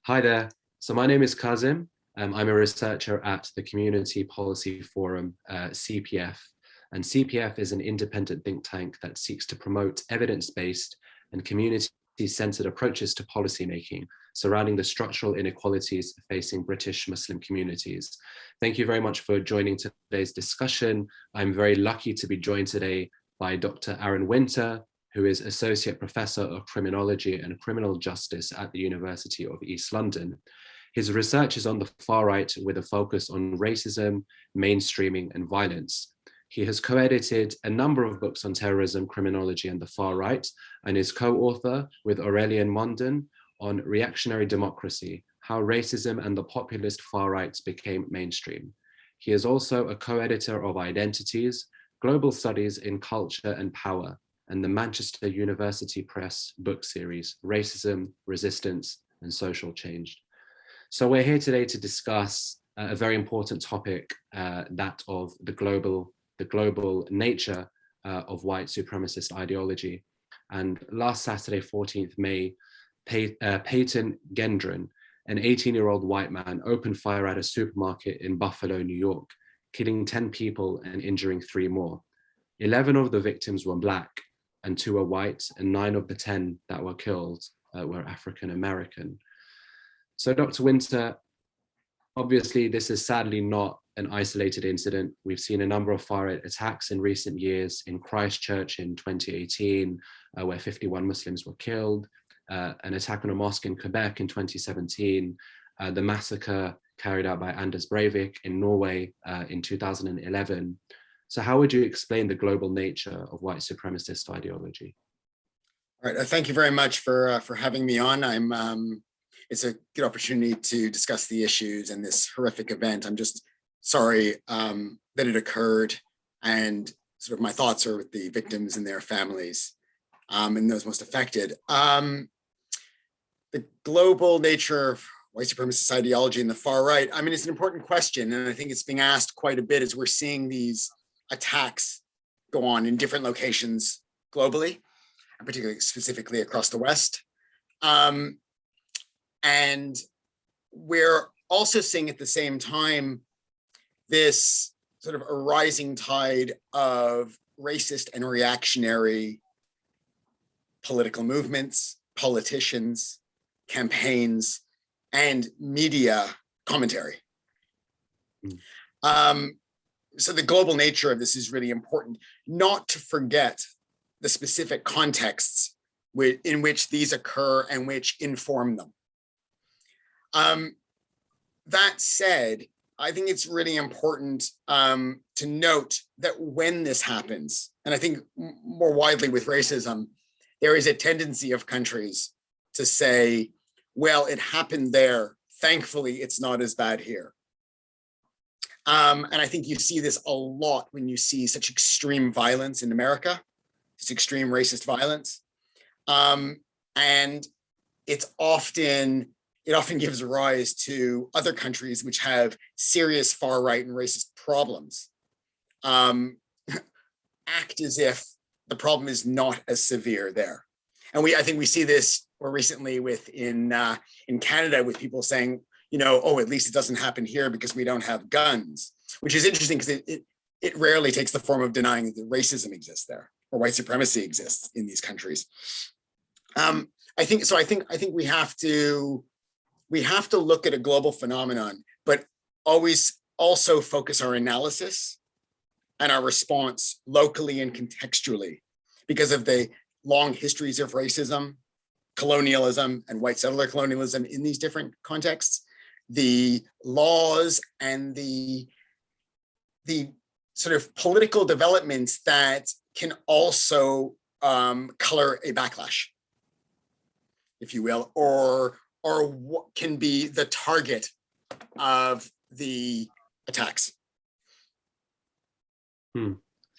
Hi there. So my name is Kazim. I'm a researcher at the Community Policy Forum, CPF. And CPF is an independent think tank that seeks to promote evidence-based and community-centered approaches to policymaking surrounding the structural inequalities facing British Muslim communities. Thank you very much for joining today's discussion. I'm very lucky to be joined today by Dr. Aaron Winter, who is Associate Professor of Criminology and Criminal Justice at the University of East London. His research is on the far right with a focus on racism, mainstreaming, and violence. He has co-edited a number of books on terrorism, criminology, and the far right, and is co-author with Aurelian Mondon on Reactionary Democracy, How Racism and the Populist Far Right Became Mainstream. He is also a co-editor of Identities, Global Studies in Culture and Power, and the Manchester University Press book series, Racism, Resistance, and Social Change. So we're here today to discuss a very important topic, that of the global nature of white supremacist ideology. And last Saturday, 14th May, Peyton Gendron, an 18-year-old white man, opened fire at a supermarket in Buffalo, New York, killing 10 people and injuring 3 more. 11 of the victims were Black, and 2 were white, and 9 of the 10 that were killed were African American. So Dr. Winter, obviously this is sadly not an isolated incident. We've seen a number of far-right attacks in recent years, in Christchurch in 2018, where 51 Muslims were killed, an attack on a mosque in Quebec in 2017, the massacre carried out by Anders Breivik in Norway in 2011. So how would you explain the global nature of white supremacist ideology? All right, thank you very much for having me on. It's a good opportunity to discuss the issues and this horrific event. I'm just sorry that it occurred, and sort of my thoughts are with the victims and their families and those most affected. The global nature of white supremacist ideology and the far right, I mean, it's an important question, and I think it's being asked quite a bit as we're seeing these attacks go on in different locations globally, and particularly specifically across the West. And we're also seeing at the same time this sort of a rising tide of racist and reactionary political movements, politicians, campaigns, and media commentary. So the global nature of this is really important, not to forget the specific contexts in which these occur and which inform them. That said, I think it's really important to note that when this happens, and I think more widely with racism, there is a tendency of countries to say, well, it happened there. Thankfully, it's not as bad here. And I think you see this a lot when you see such extreme violence in America, this extreme racist violence. And it often gives rise to other countries which have serious far right and racist problems, act as if the problem is not as severe there. And I think we see this more recently in Canada with people saying, oh, at least it doesn't happen here because we don't have guns, which is interesting because it rarely takes the form of denying that racism exists there or white supremacy exists in these countries. I think we have to look at a global phenomenon, but always also focus our analysis and our response locally and contextually because of the long histories of racism, colonialism, and white settler colonialism in these different contexts, the laws and the sort of political developments that can also color a backlash, if you will, or what can be the target of the attacks.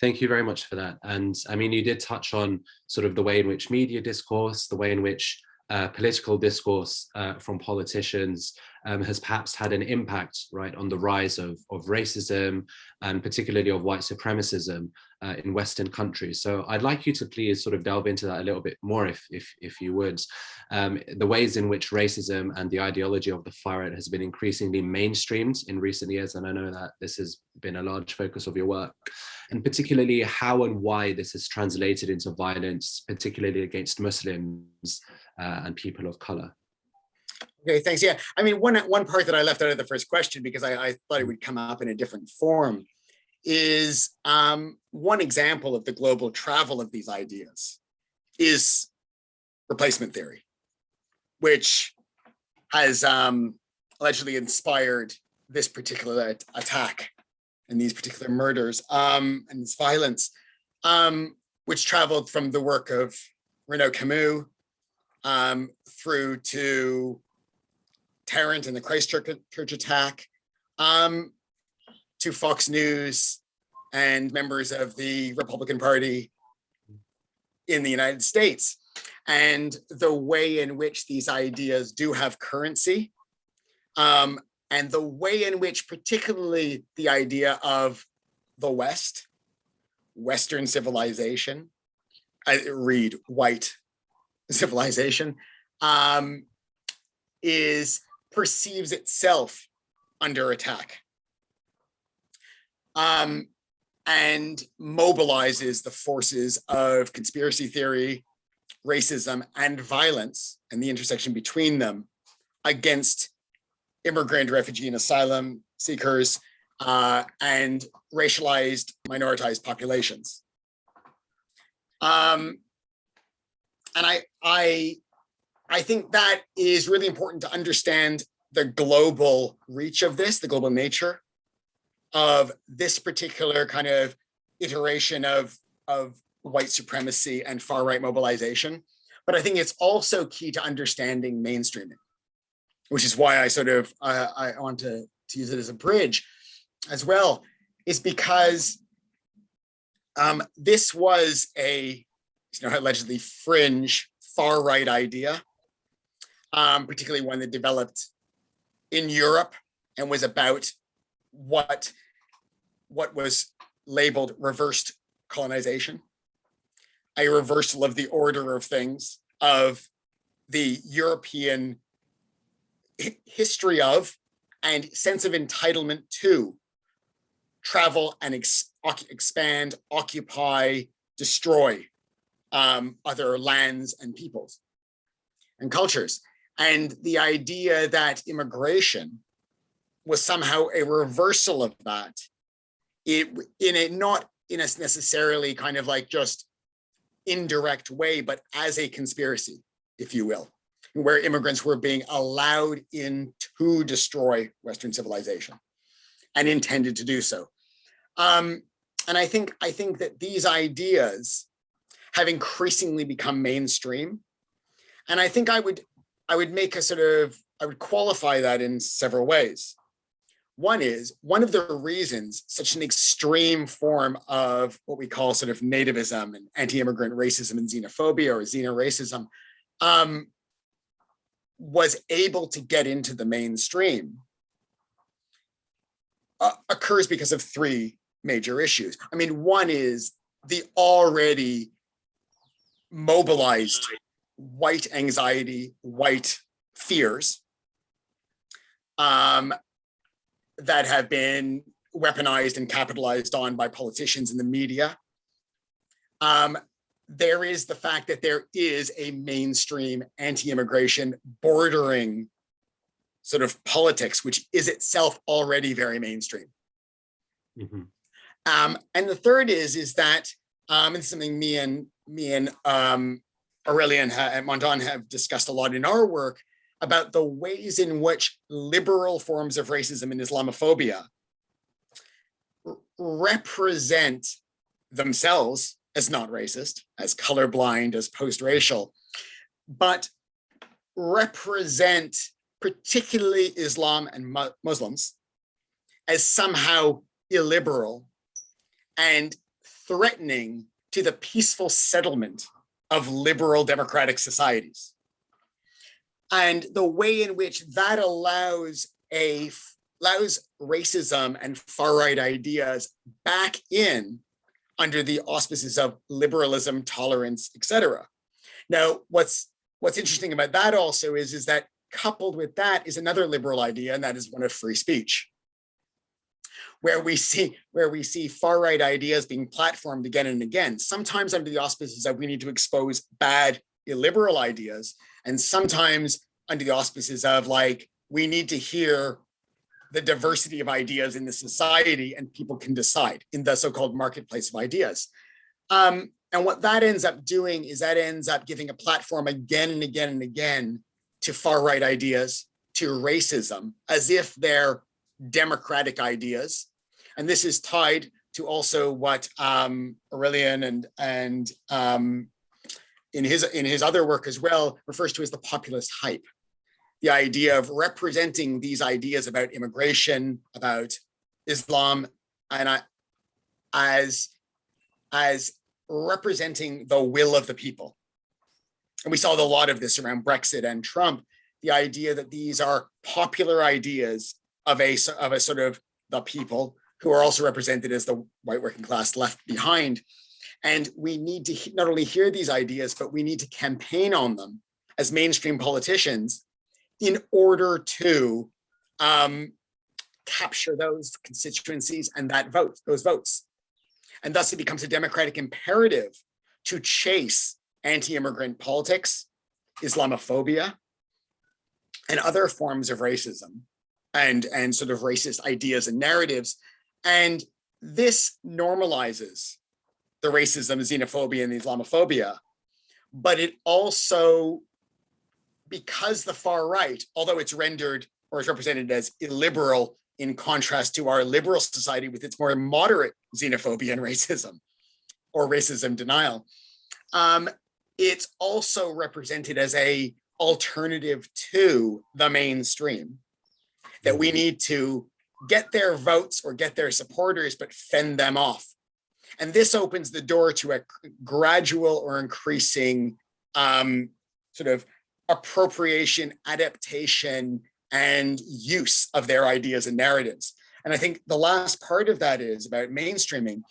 Thank you very much for that. And I mean, you did touch on sort of the way in which media discourse, the way in which political discourse from politicians has perhaps had an impact, right, on the rise of racism and particularly of white supremacism in Western countries. So I'd like you to please sort of delve into that a little bit more, if you would. The ways in which racism and the ideology of the far right has been increasingly mainstreamed in recent years, and I know that this has been a large focus of your work, and particularly how and why this has translated into violence, particularly against Muslims and people of color. Okay, thanks. Yeah, I mean, one part that I left out of the first question because I thought it would come up in a different form is one example of the global travel of these ideas is replacement theory, which has allegedly inspired this particular attack and these particular murders and this violence, which traveled from the work of Renaud Camus through to Tarrant and the Christchurch attack, to Fox News and members of the Republican Party in the United States, and the way in which these ideas do have currency, and the way in which particularly the idea of the West, Western civilization, I read white civilization, perceives itself under attack, and mobilizes the forces of conspiracy theory, racism, and violence, and the intersection between them against immigrant, refugee, and asylum seekers, and racialized, minoritized populations. And I think that is really important to understand the global reach of this, the global nature of this particular kind of iteration of white supremacy and far-right mobilization. But I think it's also key to understanding mainstreaming, which is why I sort of, I want to use it as a bridge as well, is because this was a, allegedly fringe far-right idea, particularly one that developed in Europe and was about what was labeled reversed colonization, a reversal of the order of things, of the European history of and sense of entitlement to travel and expand, occupy, destroy other lands and peoples and cultures. And the idea that immigration was somehow a reversal of that, not in a necessarily kind of like just indirect way, but as a conspiracy, if you will, where immigrants were being allowed in to destroy Western civilization and intended to do so. And I think that these ideas have increasingly become mainstream. And I think I would make I would qualify that in several ways. One is, one of the reasons such an extreme form of what we call sort of nativism and anti-immigrant racism and xenophobia or xenoracism was able to get into the mainstream occurs because of three major issues. I mean, one is the already mobilized white anxiety, white fears that have been weaponized and capitalized on by politicians in the media. There is the fact that there is a mainstream anti-immigration bordering sort of politics, which is itself already very mainstream. Mm-hmm. And the third is that, and something me and Aurelian and Mondon have discussed a lot in our work, about the ways in which liberal forms of racism and Islamophobia represent themselves as not racist, as colorblind, as post-racial, but represent particularly Islam and Muslims as somehow illiberal and threatening to the peaceful settlement of liberal democratic societies. And the way in which that allows racism and far-right ideas back in under the auspices of liberalism, tolerance, etc. Now, what's interesting about that also is that coupled with that is another liberal idea, and that is one of free speech, where we see far-right ideas being platformed again and again, sometimes under the auspices of we need to expose bad illiberal ideas, and sometimes under the auspices of like, we need to hear the diversity of ideas in the society and people can decide in the so-called marketplace of ideas. And what that ends up doing is that ends up giving a platform again and again and again to far-right ideas, to racism, as if they're democratic ideas. And this is tied to also what Aurelian and in his other work as well refers to as the populist hype. The idea of representing these ideas about immigration, about Islam, and as representing the will of the people. And we saw a lot of this around Brexit and Trump, the idea that these are popular ideas of a sort of the people who are also represented as the white working class left behind. And we need to not only hear these ideas, but we need to campaign on them as mainstream politicians in order to capture those constituencies and those votes. And thus it becomes a democratic imperative to chase anti-immigrant politics, Islamophobia, and other forms of racism and sort of racist ideas and narratives. And this normalizes the racism, xenophobia, and the Islamophobia, but it also, because the far right, although it's rendered or is represented as illiberal in contrast to our liberal society with its more moderate xenophobia and racism or racism denial, it's also represented as a alternative to the mainstream, that we need to get their votes or get their supporters, but fend them off. And this opens the door to a gradual or increasing sort of appropriation, adaptation, and use of their ideas and narratives. And I think the last part of that is about mainstreaming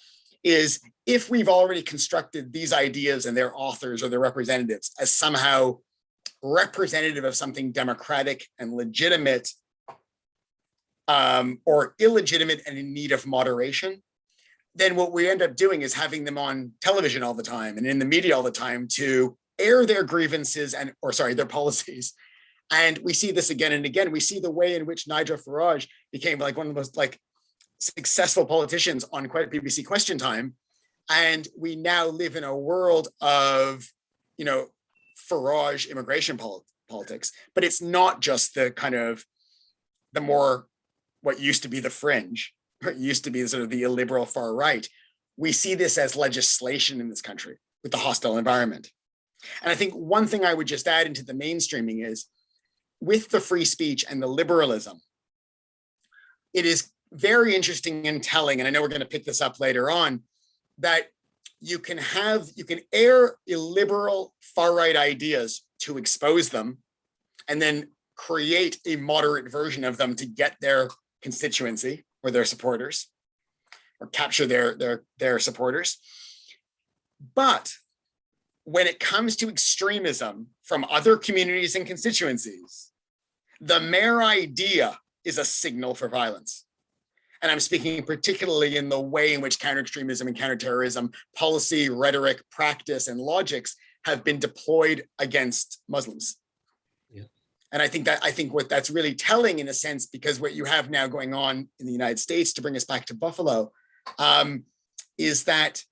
is if we've already constructed these ideas and their authors or their representatives as somehow representative of something democratic and legitimate or illegitimate and in need of moderation, then what we end up doing is having them on television all the time and in the media all the time to air their grievances their policies. And we see this again and again. We see the way in which Nigel Farage became like one of the most like successful politicians on BBC Question Time. And we now live in a world of, Farage immigration politics, but it's not just the kind of the more what used to be the fringe, or used to be sort of the illiberal far right. We see this as legislation in this country with the hostile environment. And I think one thing I would just add into the mainstreaming is with the free speech and the liberalism, it is very interesting and telling, and I know we're going to pick this up later on, that you can air illiberal far-right ideas to expose them and then create a moderate version of them to get their constituency or their supporters or capture their supporters. But when it comes to extremism from other communities and constituencies, the mere idea is a signal for violence. And I'm speaking particularly in the way in which counter-extremism and counterterrorism policy, rhetoric, practice, and logics have been deployed against Muslims. Yeah. And I think what that's really telling in a sense, because what you have now going on in the United States, to bring us back to Buffalo, is that,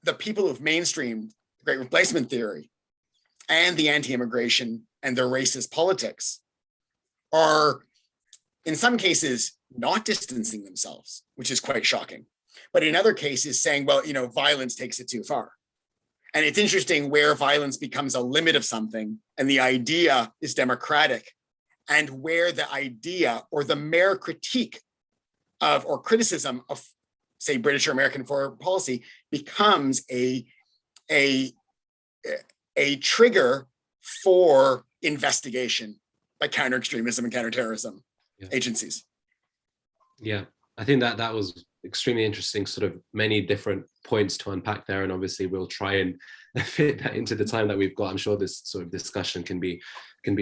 the people who've mainstreamed the Great Replacement theory and the anti-immigration and their racist politics are, in some cases, not distancing themselves, which is quite shocking. But in other cases saying, well, violence takes it too far. And it's interesting where violence becomes a limit of something and the idea is democratic, and where the idea or the mere critique of or criticism of, say, British or American foreign policy becomes a trigger for investigation by counter-extremism and counterterrorism agencies. Yeah, I think that was extremely interesting, sort of many different points to unpack there. And obviously we'll try and fit that into the time that we've got. I'm sure this sort of discussion can be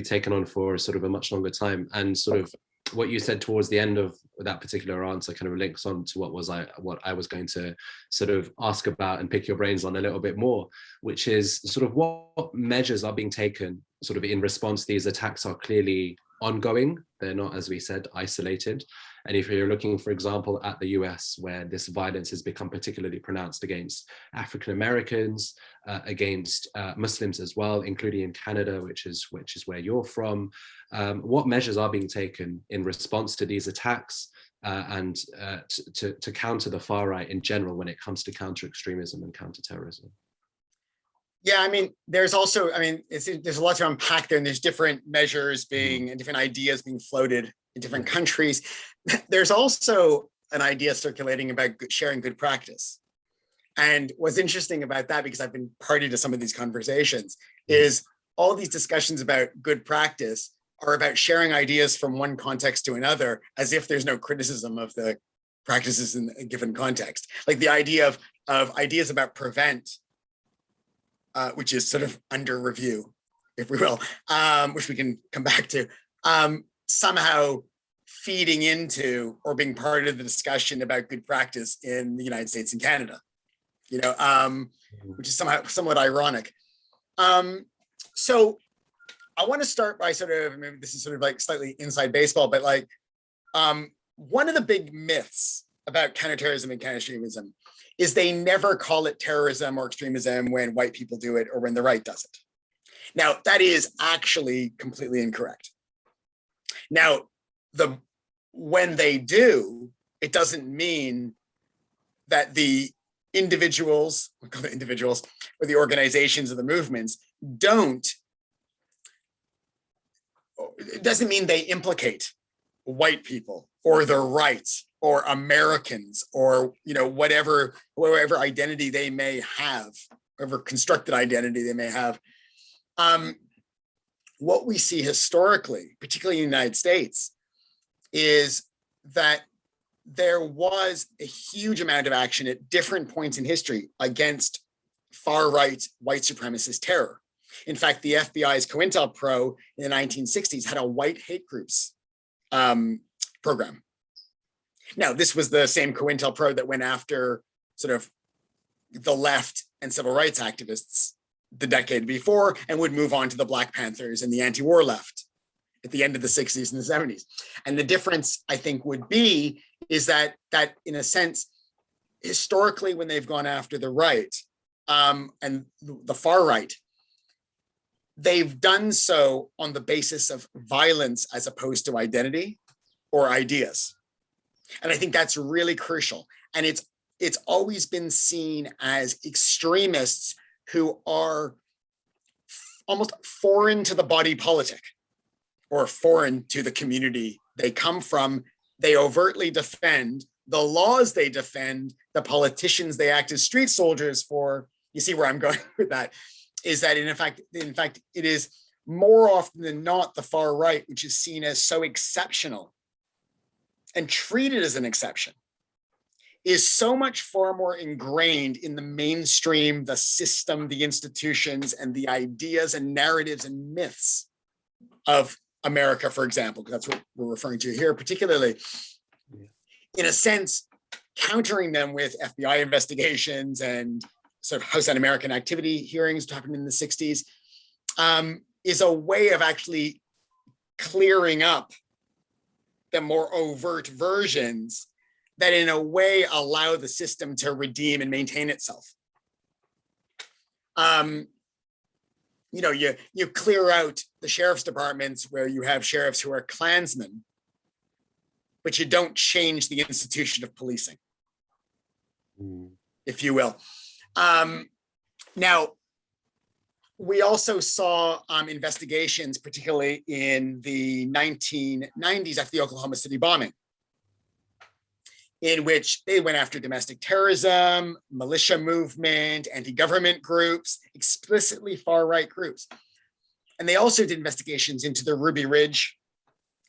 taken on for sort of a much longer time. And sort of what you said towards the end of that particular answer kind of links on to what I was going to sort of ask about and pick your brains on a little bit more, which is sort of what measures are being taken sort of in response. These attacks are clearly ongoing. They're not, as we said, isolated. And if you're looking, for example, at the US, where this violence has become particularly pronounced against African Americans, against Muslims as well, including in Canada, which is where you're from, what measures are being taken in response to these attacks and to counter the far right in general when it comes to counter-extremism and counter-terrorism? Yeah, I mean, there's also, I mean, there's a lot to unpack there, and there's different measures being and different ideas being floated in different countries. There's also an idea circulating about sharing good practice. And what's interesting about that, because I've been party to some of these conversations, is all these discussions about good practice are about sharing ideas from one context to another, as if there's no criticism of the practices in a given context. Like the idea of ideas about prevent, which is sort of under review, if we will, which we can come back to, somehow feeding into or being part of the discussion about good practice in the United States and Canada, which is somewhat ironic. So I want to start by sort of, maybe this is sort of like slightly inside baseball, but like one of the big myths about counterterrorism and counter-extremism is they never call it terrorism or extremism when white people do it or when the right does it. Now, that is actually completely incorrect. Now, when they do, it doesn't mean that the individuals, we call it individuals, or the organizations or the movements it doesn't mean they implicate white people or their rights or Americans or whatever identity they may have, whatever constructed identity they may have. What we see historically, particularly in the United States, is that there was a huge amount of action at different points in history against far-right white supremacist terror. In fact, the FBI's COINTELPRO in the 1960s had a white hate groups program. Now, this was the same COINTELPRO that went after sort of the left and civil rights activists the decade before and would move on to the Black Panthers and the anti-war left at the end of the 60s and the 70s. And the difference, I think, would be is that in a sense, historically, when they've gone after the right and the far right, they've done so on the basis of violence as opposed to identity or ideas. And I think that's really crucial. And it's always been seen as extremists who are almost foreign to the body politic or foreign to the community they come from. They overtly defend the laws they defend, the politicians they act as street soldiers for. You see where I'm going with that, is that in fact, it is more often than not the far right, which is seen as so exceptional and treated as an exception, is so much far more ingrained in the mainstream, the system, the institutions, and the ideas and narratives and myths of America, for example, because that's what we're referring to here, particularly, in a sense, countering them with FBI investigations and sort of House Un-American Activity hearings that happened in the 60s, is a way of actually clearing up the more overt versions that in a way allow the system to redeem and maintain itself. You clear out the sheriff's departments where you have sheriffs who are Klansmen, but you don't change the institution of policing, if you will. Now, we also saw investigations, particularly in the 1990s after the Oklahoma City bombing, in which they went after domestic terrorism, militia movement, anti-government groups, explicitly far-right groups. And they also did investigations into the Ruby Ridge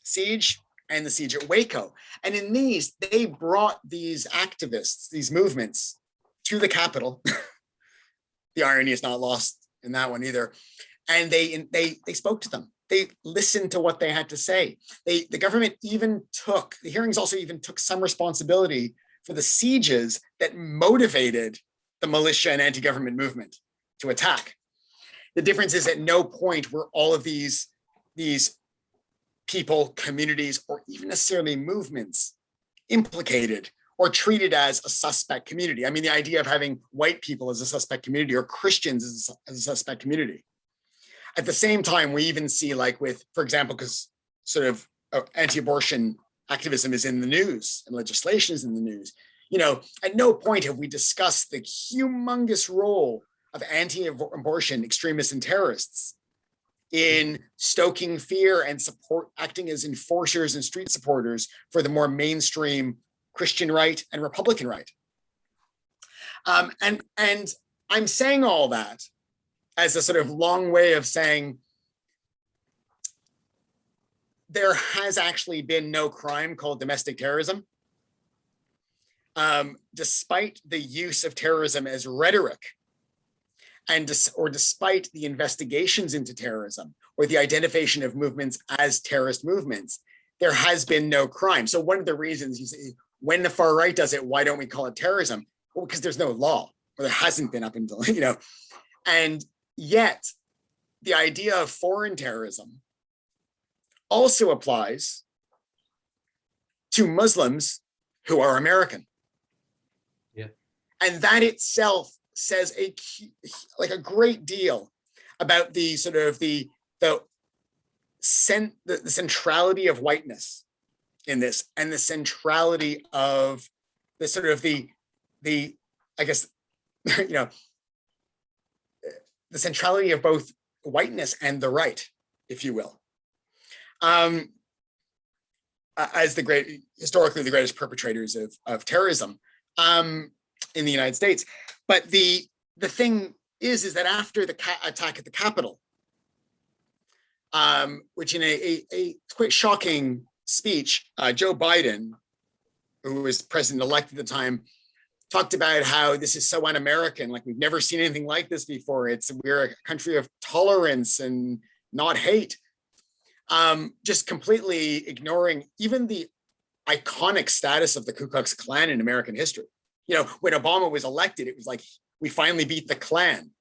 siege and the siege at Waco. And in these, they brought these activists, these movements, to the Capitol. The irony is not lost in that one either. And they spoke to them. They listened to what they had to say. The government even took, the hearings also even took some responsibility for the sieges that motivated the militia and anti-government movement to attack. The difference is at no point were all of these people, communities, or even necessarily movements implicated or treated as a suspect community. I mean, the idea of having white people as a suspect community or Christians as a suspect community. At the same time, we even see, like with, for example, because sort of anti-abortion activism is in the news and legislation is in the news, you know, at no point have we discussed the humongous role of anti-abortion extremists and terrorists in stoking fear and acting as enforcers and street supporters for the more mainstream Christian right and Republican right. And I'm saying all that as a sort of long way of saying there has actually been no crime called domestic terrorism. Despite the use of terrorism as rhetoric, or despite the investigations into terrorism or the identification of movements as terrorist movements, there has been no crime. So one of the reasons you say, when the far right does it, why don't we call it terrorism? Well, because there's no law, or there hasn't been up until, you know, and yet the idea of foreign terrorism also applies to Muslims who are American. Yeah. And that itself says a great deal about the sort of the centrality of whiteness in this, and the centrality of the sort of the I guess, you know, the centrality of both whiteness and the right, if you will, as historically the greatest perpetrators of terrorism in the United States. But the thing is that after the attack at the Capitol, which in a quite shocking speech, Joe Biden, who was president-elect at the time, talked about how this is so un-American, like we've never seen anything like this before. We're a country of tolerance and not hate. Just completely ignoring even the iconic status of the Ku Klux Klan in American history. You know, when Obama was elected, it was like, we finally beat the Klan.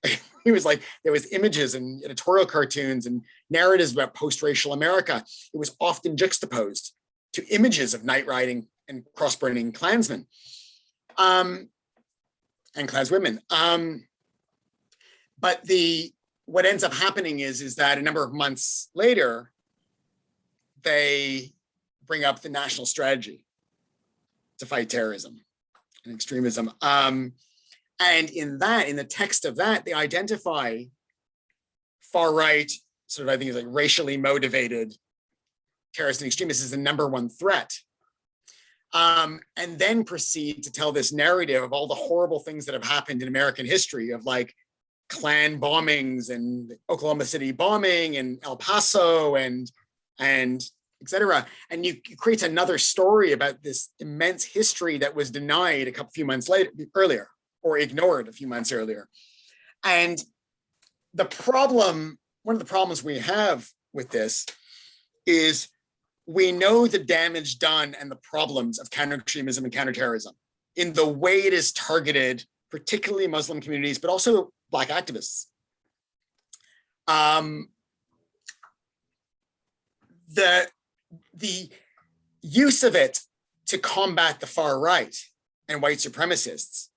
It was like, there was images and editorial cartoons and narratives about post-racial America. It was often juxtaposed to images of night riding and cross-burning Klansmen and Klanswomen. But what ends up happening is that a number of months later, they bring up the national strategy to fight terrorism and extremism. And in the text of that, they identify far right, sort of, I think it's like racially motivated terrorists and extremists as the number one threat. And then proceed to tell this narrative of all the horrible things that have happened in American history, of like Klan bombings and Oklahoma City bombing and El Paso and et cetera. And you create another story about this immense history that was denied a few months earlier, or ignored a few months earlier. And one of the problems we have with this is we know the damage done and the problems of counter-extremism and counterterrorism in the way it is targeted, particularly Muslim communities, but also Black activists. The use of it to combat the far right and white supremacists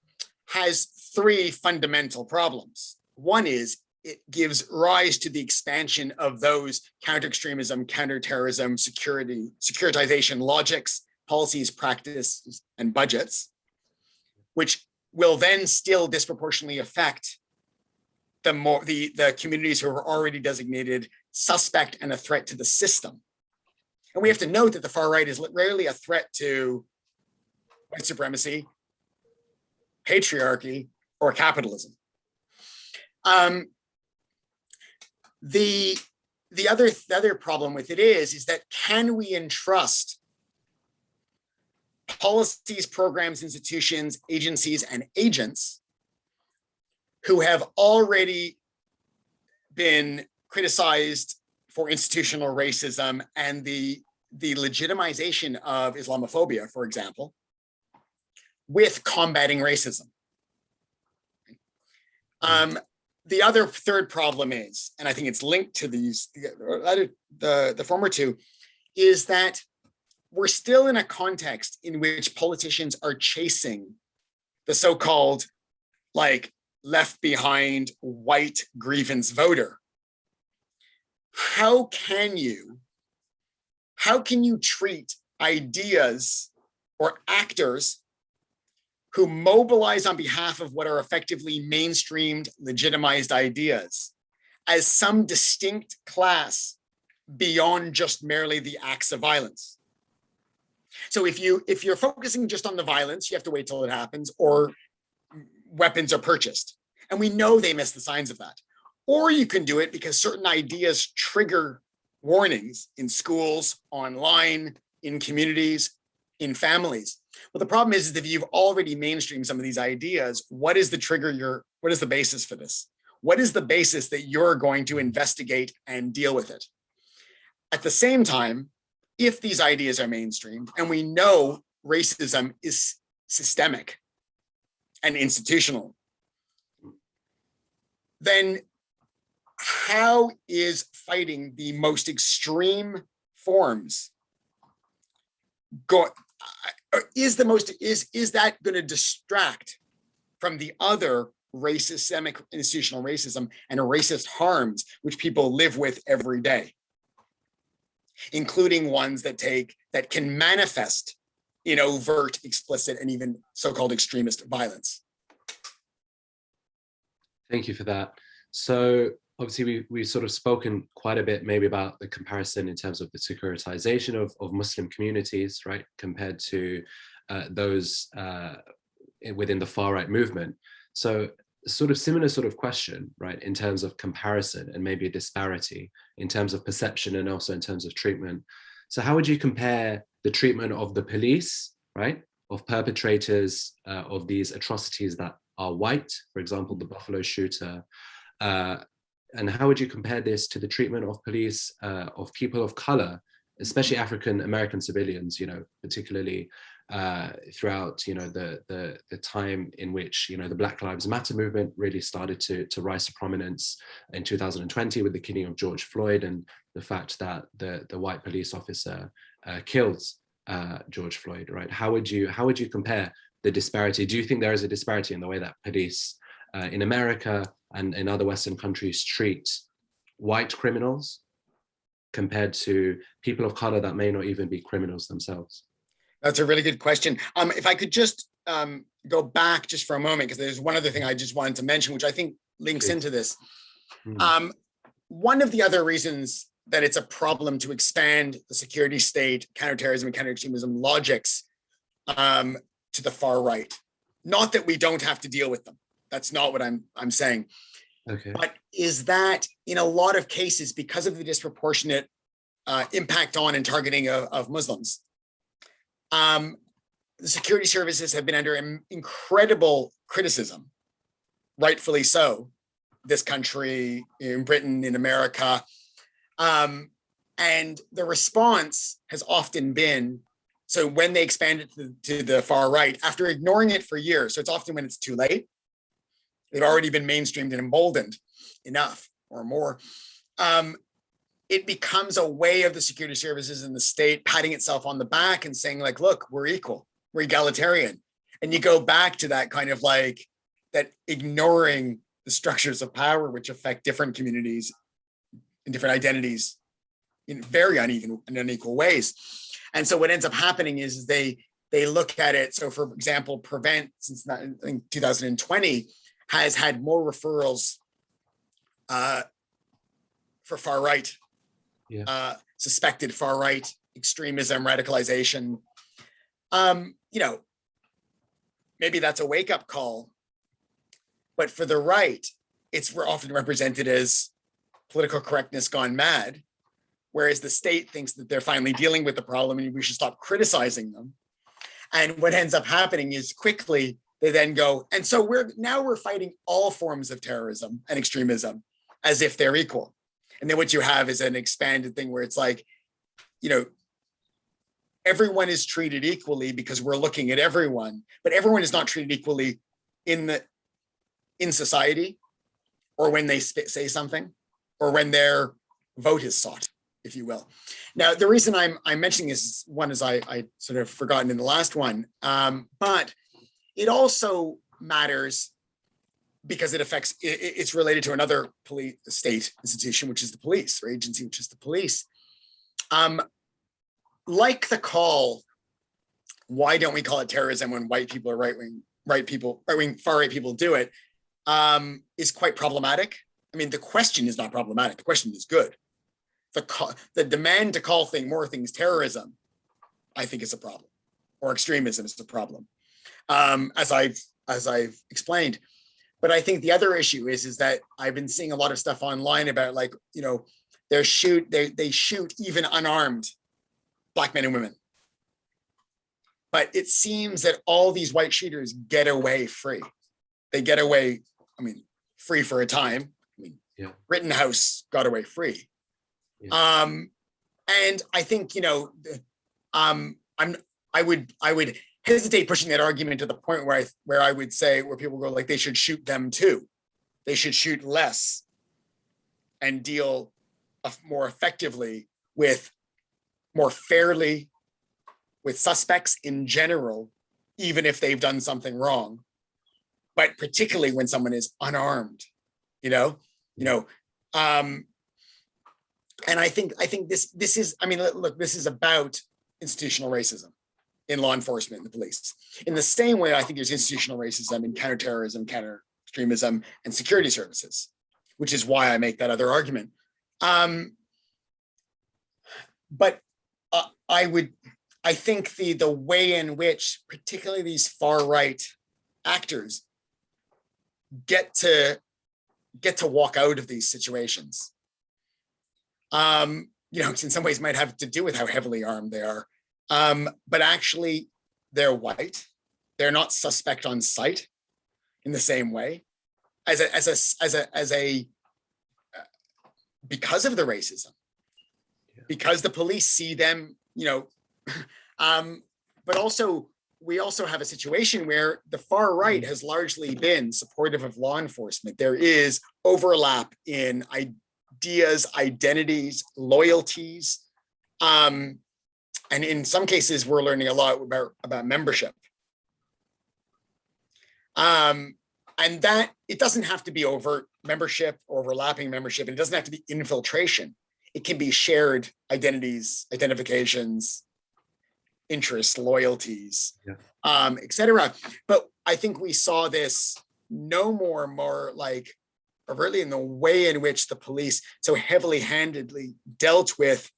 has three fundamental problems. One is it gives rise to the expansion of those counter-extremism, counter-terrorism, securitization logics, policies, practices, and budgets, which will then still disproportionately affect the communities who are already designated suspect and a threat to the system. And we have to note that the far right is rarely a threat to white supremacy, patriarchy, or capitalism. The other problem with it is that can we entrust policies, programs, institutions, agencies, and agents who have already been criticized for institutional racism and the legitimization of Islamophobia, for example, with combating racism? The third problem is, and I think it's linked to the former two, is that we're still in a context in which politicians are chasing the so-called like left behind white grievance voter. How can you treat ideas or actors who mobilize on behalf of what are effectively mainstreamed, legitimized ideas as some distinct class beyond just merely the acts of violence? So if you're focusing just on the violence, you have to wait till it happens, or weapons are purchased. And we know they miss the signs of that. Or you can do it because certain ideas trigger warnings in schools, online, in communities, in families. Well, the problem is that if you've already mainstreamed some of these ideas, what is the trigger? What is the basis for this? What is the basis that you're going to investigate and deal with it? At the same time, if these ideas are mainstreamed, and we know racism is systemic and institutional, then how is fighting the most extreme forms is that going to distract from the other racist, systemic institutional racism and racist harms which people live with every day, including ones that can manifest in overt, explicit, and even so-called extremist violence? Thank you for that. So obviously we've sort of spoken quite a bit maybe about the comparison in terms of the securitization of Muslim communities, right, compared to those within the far-right movement. So sort of similar sort of question, right, in terms of comparison and maybe a disparity in terms of perception and also in terms of treatment. So how would you compare the treatment of the police, right, of perpetrators of these atrocities that are white, for example, the Buffalo shooter, and how would you compare this to the treatment of police of people of color, especially African American civilians, particularly throughout, the time in which, the Black Lives Matter movement really started to rise to prominence in 2020 with the killing of George Floyd and the fact that the white police officer killed George Floyd, right? How would you compare the disparity? Do you think there is a disparity in the way that police in America and in other Western countries treat white criminals compared to people of color that may not even be criminals themselves? That's a really good question. If I could just go back just for a moment, because there's one other thing I just wanted to mention, which I think links into this. One of the other reasons that it's a problem to expand the security state, counterterrorism, and counter-extremism logics to the far right. Not that we don't have to deal with them. That's not what I'm saying. Okay. But is that in a lot of cases, because of the disproportionate impact on and targeting of Muslims, the security services have been under incredible criticism, rightfully so, this country, in Britain, in America. And the response has often been, so when they expand it to the far right, after ignoring it for years, so it's often when it's too late, they've already been mainstreamed and emboldened enough or more, it becomes a way of the security services and the state patting itself on the back and saying, like, look, we're equal, we're egalitarian. And you go back to that kind of like, that ignoring the structures of power which affect different communities and different identities in very uneven and unequal ways. And so what ends up happening is they look at it. So for example, Prevent since I think 2020 has had more referrals for far right, suspected far right extremism, radicalization. Maybe that's a wake up call, but for the right, we're often represented as political correctness gone mad, whereas the state thinks that they're finally dealing with the problem and we should stop criticizing them. And what ends up happening is quickly they then go, and so we're fighting all forms of terrorism and extremism as if they're equal. And then what you have is an expanded thing where it's like, everyone is treated equally because we're looking at everyone, but everyone is not treated equally in society, or when they say something, or when their vote is sought, if you will. Now, the reason I'm mentioning this one is I sort of forgotten in the last one, but it also matters because it's related to another state institution, which is the police, or agency, which is the police. Like the call, why don't we call it terrorism when white people or right-wing far-right people do it, is quite problematic. I mean, the question is not problematic. The question is good. The demand to call more things terrorism, I think, is a problem, or extremism is a problem, as I've explained. But I think the other issue is that I've been seeing a lot of stuff online about, like, they shoot even unarmed Black men and women. But it seems that all these white shooters get away free. They get away, free for a time. Rittenhouse got away free. Yeah. And I think, I would hesitate pushing that argument to the point where I would say, where people go, like, they should shoot them too. They should shoot less and deal more effectively more fairly with suspects in general, even if they've done something wrong, but particularly when someone is unarmed, and I think this is, look, this is about institutional racism in law enforcement and the police. In the same way, I think there's institutional racism in counterterrorism, counter-extremism, and security services, which is why I make that other argument. But I think the way in which particularly these far-right actors get to walk out of these situations, in some ways might have to do with how heavily armed they are. But actually, they're white. They're not suspect on sight in the same way because of the racism, because the police see them, but also we also have a situation where the far right has largely been supportive of law enforcement. There is overlap in ideas, identities, loyalties, and in some cases, we're learning a lot about membership. And that it doesn't have to be overt membership or overlapping membership. It doesn't have to be infiltration. It can be shared identities, identifications, interests, loyalties, et cetera. But I think we saw this more like overtly in the way in which the police so heavily-handedly dealt with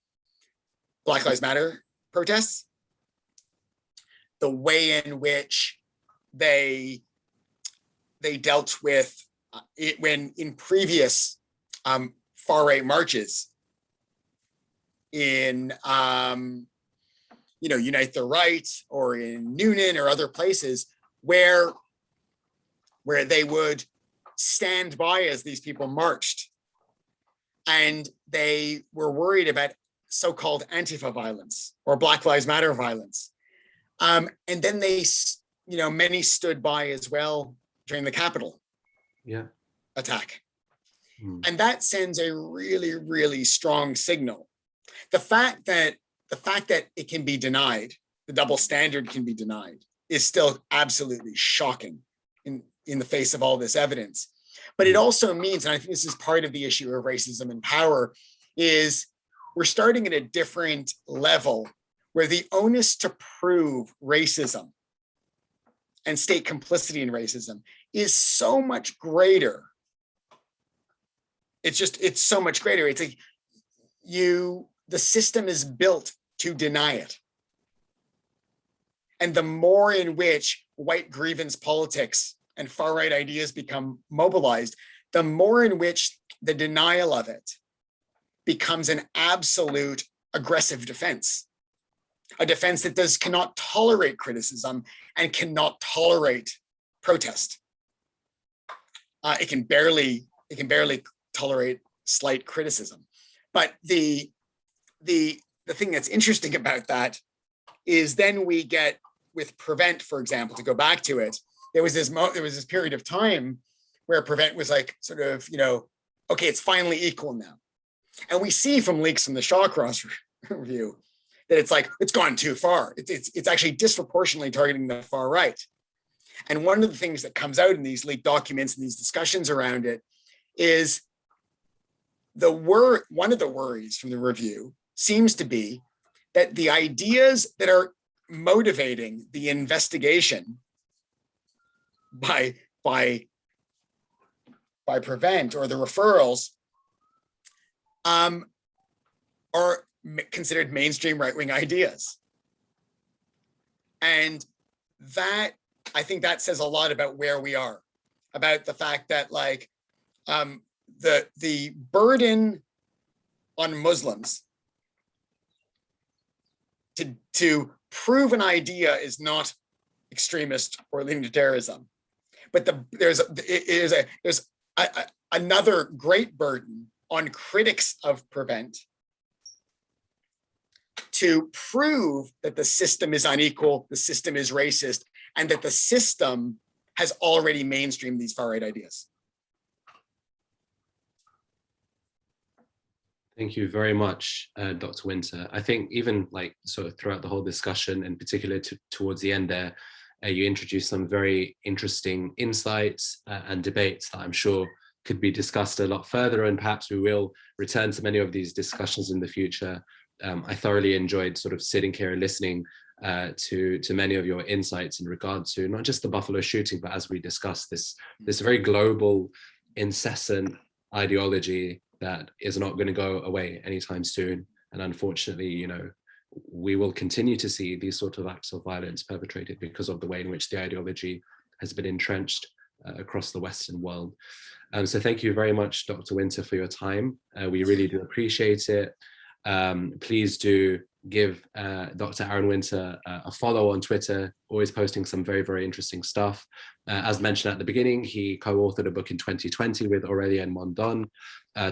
Black Lives Matter protests, the way in which they dealt with it when in previous far-right marches in Unite the Right or in Noonan or other places where they would stand by as these people marched, and they were worried about so-called Antifa violence or Black Lives Matter violence. And then they, many stood by as well during the Capitol attack. And that sends a really, really strong signal. The fact that it can be denied, the double standard can be denied, is still absolutely shocking in the face of all this evidence. But it also means, and I think this is part of the issue of racism and power, is we're starting at a different level where the onus to prove racism and state complicity in racism is so much greater. It's so much greater. It's like the system is built to deny it. And the more in which white grievance politics and far-right ideas become mobilized, the more in which the denial of it becomes an absolute aggressive defense, a defense that cannot tolerate criticism and cannot tolerate protest. It can barely tolerate slight criticism. But the thing that's interesting about that is then we get with Prevent, for example, to go back to it, there was this period of time where Prevent was like sort of, okay, it's finally equal now. And we see from leaks from the Shawcross review that it's like, it's gone too far. It's actually disproportionately targeting the far right. And one of the things that comes out in these leaked documents and these discussions around it is one of the worries from the review seems to be that the ideas that are motivating the investigation by Prevent or the referrals are considered mainstream right-wing ideas. And that, I think that says a lot about where we are, about the fact that like the burden on Muslims to prove an idea is not extremist or leading to terrorism, but there's another great burden on critics of Prevent to prove that the system is unequal, the system is racist, and that the system has already mainstreamed these far-right ideas. Thank you very much, Dr. Winter. I think even like sort of throughout the whole discussion, and particularly towards the end there, you introduced some very interesting insights and debates that I'm sure could be discussed a lot further, and perhaps we will return to many of these discussions in the future. I thoroughly enjoyed sort of sitting here and listening to many of your insights in regard to not just the Buffalo shooting, but as we discussed, this very global, incessant ideology that is not going to go away anytime soon. And unfortunately, we will continue to see these sort of acts of violence perpetrated because of the way in which the ideology has been entrenched across the Western world. So thank you very much, Dr. Winter, for your time. We really do appreciate it. Please do give Dr. Aaron Winter a follow on Twitter, always posting some very, very interesting stuff. As mentioned at the beginning, he co-authored a book in 2020 with Aurélien Mondon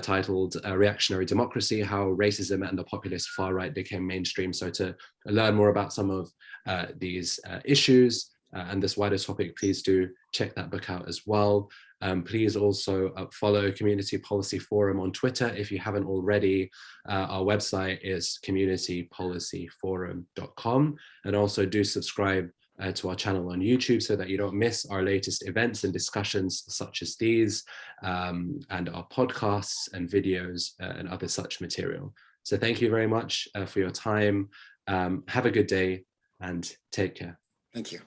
titled Reactionary Democracy, How Racism and the Populist Far Right Became Mainstream. So to learn more about some of these issues and this wider topic, please do check that book out as well. Please also follow Community Policy Forum on Twitter if you haven't already. Our website is communitypolicyforum.com, and also do subscribe to our channel on YouTube so that you don't miss our latest events and discussions such as these, and our podcasts and videos and other such material. So thank you very much for your time. Have a good day and take care. Thank you.